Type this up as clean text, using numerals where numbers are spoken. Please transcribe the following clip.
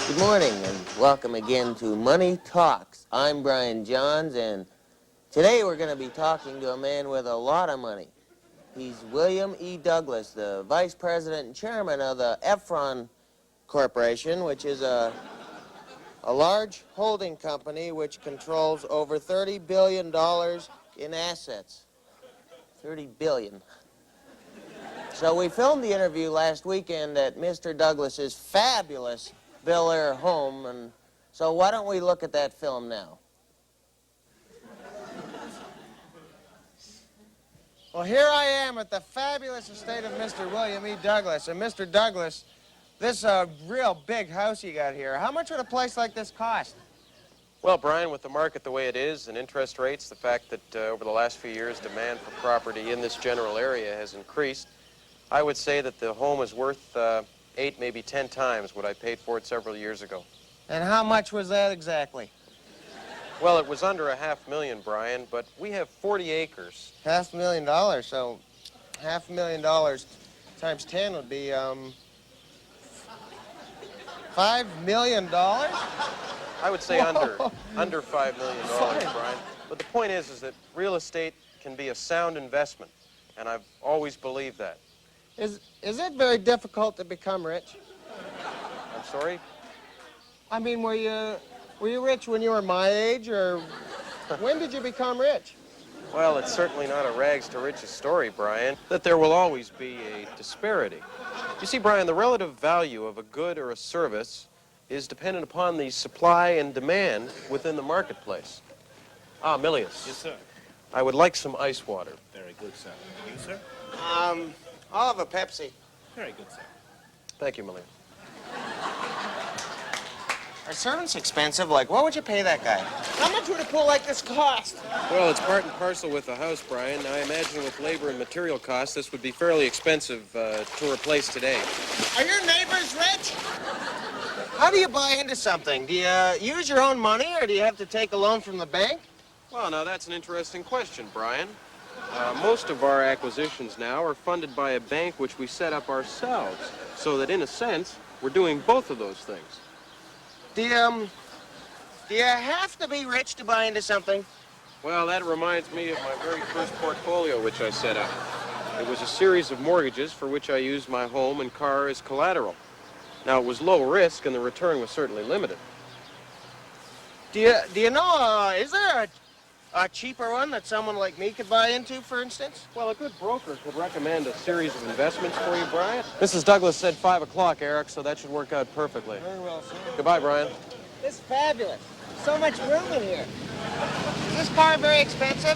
Good morning and welcome again to Money Talks. I'm Brian Johns, and today we're going to be talking to a man with a lot of money. He's William E. Douglas, the vice president and chairman of the Efron Corporation, which is a large holding company which controls over $30 billion in assets. $30 billion. So we filmed the interview last weekend at Mr. Douglas's fabulous Bel Air home, and so why don't we look at that film now? Well, here I am at the fabulous estate of Mr. William E. Douglas. And Mr. Douglas, this real big house you got here, how much would a place like this cost? Well, Brian, with the market the way it is and interest rates, the fact that over the last few years demand for property in this general area has increased, I would say that the home is worth 8, maybe 10 times what I paid for it several years ago. And how much was that exactly? Well, it was under $500,000, Brian, but we have 40 acres. $500,000, so $500,000 times 10 would be, $5 million? I would say under $5 million, Brian. But the point is that real estate can be a sound investment, and I've always believed that. Is it very difficult to become rich? I'm sorry? I mean, were you rich when you were my age, or when did you become rich? Well, it's certainly not a rags to riches story, Brian, that there will always be a disparity. You see, Brian, the relative value of a good or a service is dependent upon the supply and demand within the marketplace. Ah, Milius. Yes, sir. I would like some ice water. Very good, sir. You, sir? I'll have a Pepsi. Very good, sir. Thank you, Milius. Are servants expensive? Like, what would you pay that guy? How much would a pool like this cost? Well, it's part and parcel with the house, Brian. I imagine with labor and material costs, this would be fairly expensive to replace today. Are your neighbors rich? How do you buy into something? Do you use your own money, or do you have to take a loan from the bank? Well, now, that's an interesting question, Brian. Most of our acquisitions now are funded by a bank which we set up ourselves, so that, in a sense, we're doing both of those things. Do you have to be rich to buy into something? Well, that reminds me of my very first portfolio which I set up. It was a series of mortgages for which I used my home and car as collateral. Now, it was low risk, and the return was certainly limited. Do you know, is there a cheaper one that someone like me could buy into, for instance? Well, a good broker could recommend a series of investments for you, Brian. Mrs. Douglas said 5 o'clock, Eric, so that should work out perfectly. Very well, sir. Goodbye, Brian. This is fabulous. So much room in here. Is this car very expensive?